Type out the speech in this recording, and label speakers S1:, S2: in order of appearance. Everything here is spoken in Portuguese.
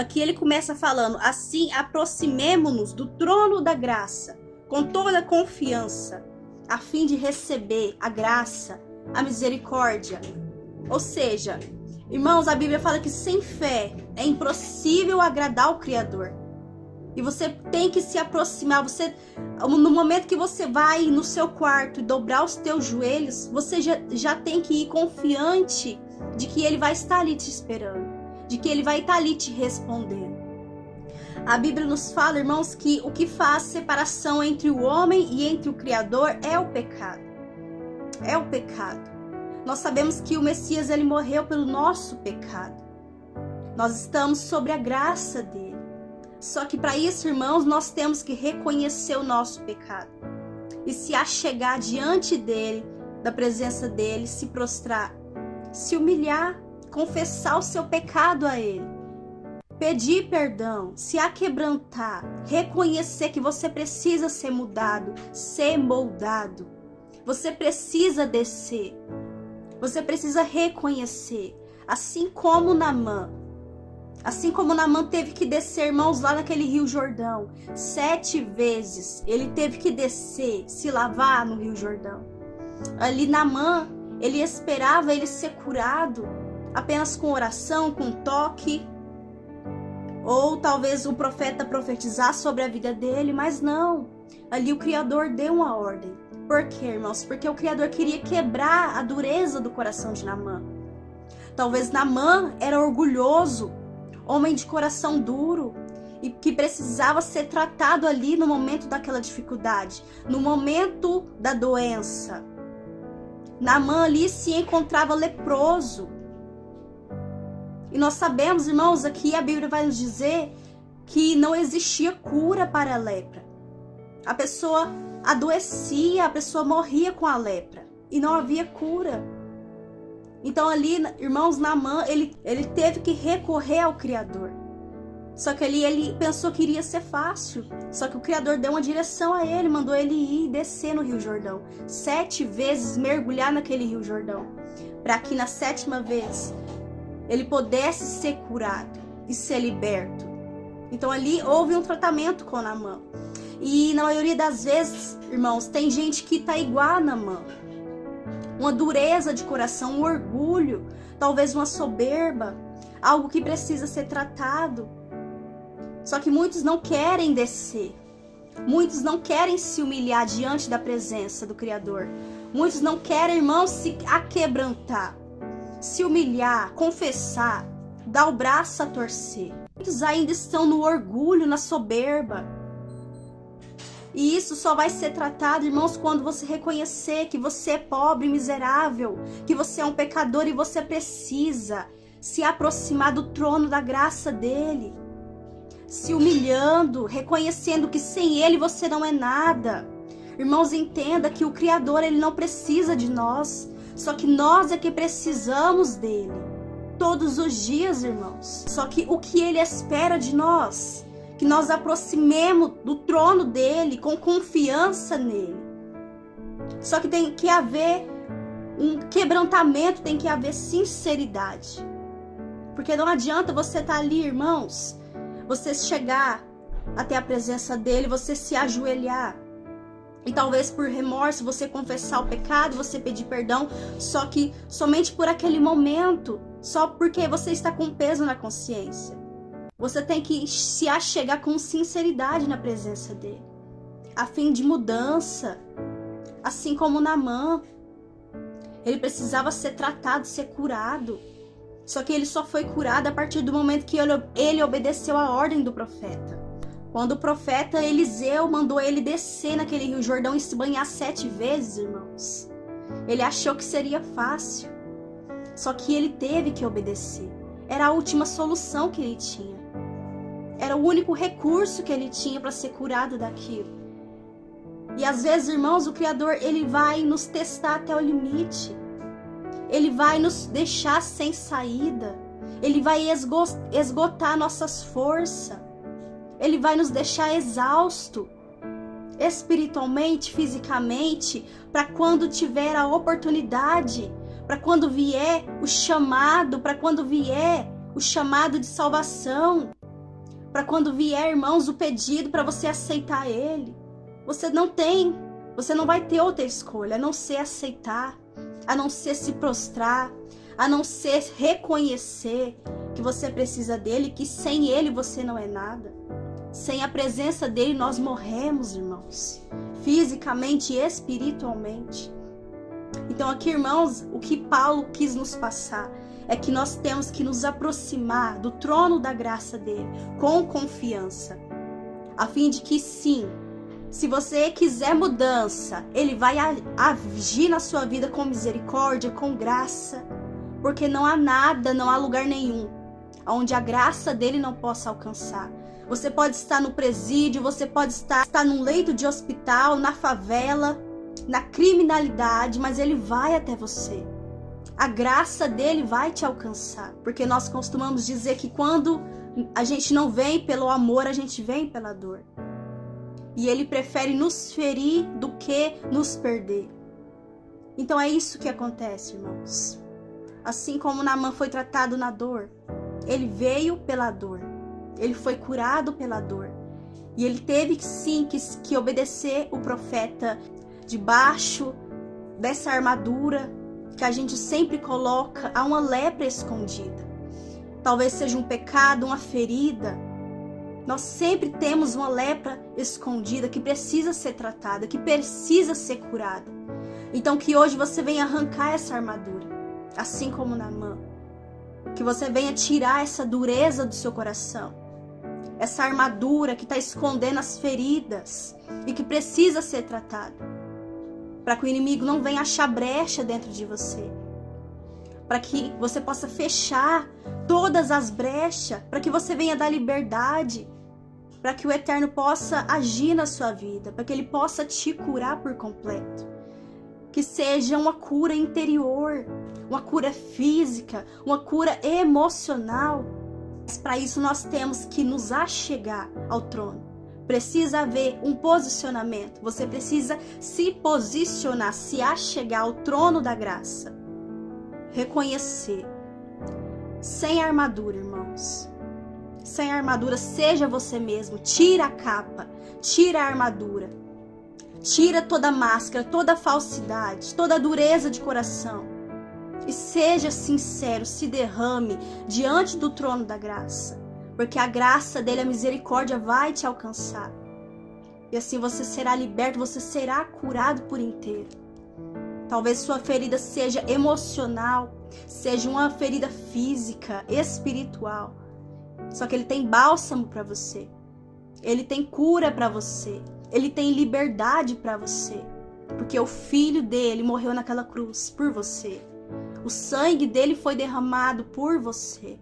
S1: Aqui ele começa falando: assim aproximemo-nos do trono da graça, com toda confiança, a fim de receber a graça, a misericórdia. Ou seja, irmãos, a Bíblia fala que sem fé é impossível agradar o Criador. E você tem que se aproximar. No momento que você vai no seu quarto e dobrar os teus joelhos, você já tem que ir confiante de que Ele vai estar ali te esperando, de que Ele vai estar ali te respondendo. A Bíblia nos fala, irmãos, que o que faz separação entre o homem e entre o Criador é o pecado. É o pecado. Nós sabemos que o Messias, ele morreu pelo nosso pecado. Nós estamos sobre a graça dele. Só que para isso, irmãos, nós temos que reconhecer o nosso pecado e se achegar diante dele, da presença dele, se prostrar, se humilhar, confessar o seu pecado a ele, pedir perdão, se aquebrantar, reconhecer que você precisa ser mudado, ser moldado. Você precisa descer, você precisa reconhecer, assim como Naamã. Assim como Naamã teve que descer, irmãos, lá naquele Rio Jordão, 7 vezes ele teve que descer, se lavar no Rio Jordão. Ali Naamã, ele esperava ele ser curado apenas com oração, com toque, ou talvez o profeta profetizar sobre a vida dele, mas não. Ali o Criador deu uma ordem. Por quê, irmãos? Porque o Criador queria quebrar a dureza do coração de Naamã. Talvez Naamã era orgulhoso, homem de coração duro, e que precisava ser tratado ali no momento daquela dificuldade, no momento da doença. Naamã ali se encontrava leproso. E nós sabemos, irmãos, aqui a Bíblia vai nos dizer que não existia cura para a lepra. A pessoa adoecia, a pessoa morria com a lepra e não havia cura. Então ali, irmãos, Naamã, ele teve que recorrer ao Criador. Só que ali ele pensou que iria ser fácil. Só que o Criador deu uma direção a ele, mandou ele ir e descer no Rio Jordão. 7 vezes mergulhar naquele Rio Jordão. Para que na 7ª vez ele pudesse ser curado e ser liberto. Então ali houve um tratamento com Naamã. E na maioria das vezes, irmãos, tem gente que está igual a Naamã. Uma dureza de coração, um orgulho, talvez uma soberba, algo que precisa ser tratado. Só que muitos não querem descer. Muitos não querem se humilhar diante da presença do Criador. Muitos não querem, irmãos, se aquebrantar, se humilhar, confessar, dar o braço a torcer. Muitos ainda estão no orgulho, na soberba. E isso só vai ser tratado, irmãos, quando você reconhecer que você é pobre e miserável, que você é um pecador e você precisa se aproximar do trono da graça dele. Se humilhando, reconhecendo que sem ele você não é nada. Irmãos, entenda que o Criador, ele não precisa de nós, só que nós é que precisamos dele. Todos os dias, irmãos. Só que o que ele espera de nós? Que nós aproximemos do trono dele com confiança nele. Só que tem que haver um quebrantamento, tem que haver sinceridade. Porque não adianta você estar ali, irmãos, você chegar até a presença dele, você se ajoelhar. E talvez por remorso você confessar o pecado, você pedir perdão, só que somente por aquele momento, só porque você está com peso na consciência. Você tem que se achegar com sinceridade na presença dele, a fim de mudança. Assim como Naamã, ele precisava ser tratado, ser curado. Só que ele só foi curado a partir do momento que ele obedeceu a ordem do profeta. Quando o profeta Eliseu mandou ele descer naquele Rio Jordão e se banhar 7 vezes, irmãos, ele achou que seria fácil. Só que ele teve que obedecer. Era a última solução que ele tinha. Era o único recurso que ele tinha para ser curado daquilo. E às vezes, irmãos, o Criador, ele vai nos testar até o limite. Ele vai nos deixar sem saída. Ele vai esgotar nossas forças. Ele vai nos deixar exausto, espiritualmente, fisicamente, para quando tiver a oportunidade, para quando vier o chamado, para quando vier o chamado de salvação, para quando vier, irmãos, o pedido para você aceitar Ele. Você não vai ter outra escolha, a não ser aceitar, a não ser se prostrar, a não ser reconhecer que você precisa dele, que sem Ele você não é nada. Sem a presença dele nós morremos, irmãos, fisicamente e espiritualmente. Então aqui, irmãos, o que Paulo quis nos passar é que nós temos que nos aproximar do trono da graça dele com confiança, a fim de que sim, se você quiser mudança, ele vai agir na sua vida com misericórdia, com graça, porque não há nada, não há lugar nenhum onde a graça dele não possa alcançar. Você pode estar no presídio, você pode estar num leito de hospital, na favela, na criminalidade, mas ele vai até você. A graça dele vai te alcançar, porque nós costumamos dizer que quando a gente não vem pelo amor, a gente vem pela dor. E ele prefere nos ferir do que nos perder. Então é isso que acontece, irmãos. Assim como Naamã foi tratado na dor, ele veio pela dor. Ele foi curado pela dor. E ele teve que obedecer o profeta debaixo dessa armadura que a gente sempre coloca a uma lepra escondida. Talvez seja um pecado, uma ferida. Nós sempre temos uma lepra escondida que precisa ser tratada, que precisa ser curada. Então que hoje você venha arrancar essa armadura, assim como Naamã. Que você venha tirar essa dureza do seu coração, essa armadura que está escondendo as feridas e que precisa ser tratada, para que o inimigo não venha achar brecha dentro de você, para que você possa fechar todas as brechas, para que você venha dar liberdade, para que o Eterno possa agir na sua vida, para que Ele possa te curar por completo. Que seja uma cura interior, uma cura física, uma cura emocional. Mas para isso nós temos que nos achegar ao trono. Precisa haver um posicionamento. Você precisa se posicionar, se achegar ao trono da graça. Reconhecer. Sem armadura, irmãos. Sem armadura, seja você mesmo. Tira a capa, tira a armadura. Tira toda a máscara, toda a falsidade, toda a dureza de coração. E seja sincero, se derrame diante do trono da graça. Porque a graça dele, a misericórdia vai te alcançar. E assim você será liberto, você será curado por inteiro. Talvez sua ferida seja emocional, seja uma ferida física, espiritual. Só que ele tem bálsamo para você. Ele tem cura para você. Ele tem liberdade para você. Porque o filho dele morreu naquela cruz por você. O sangue dele foi derramado por você.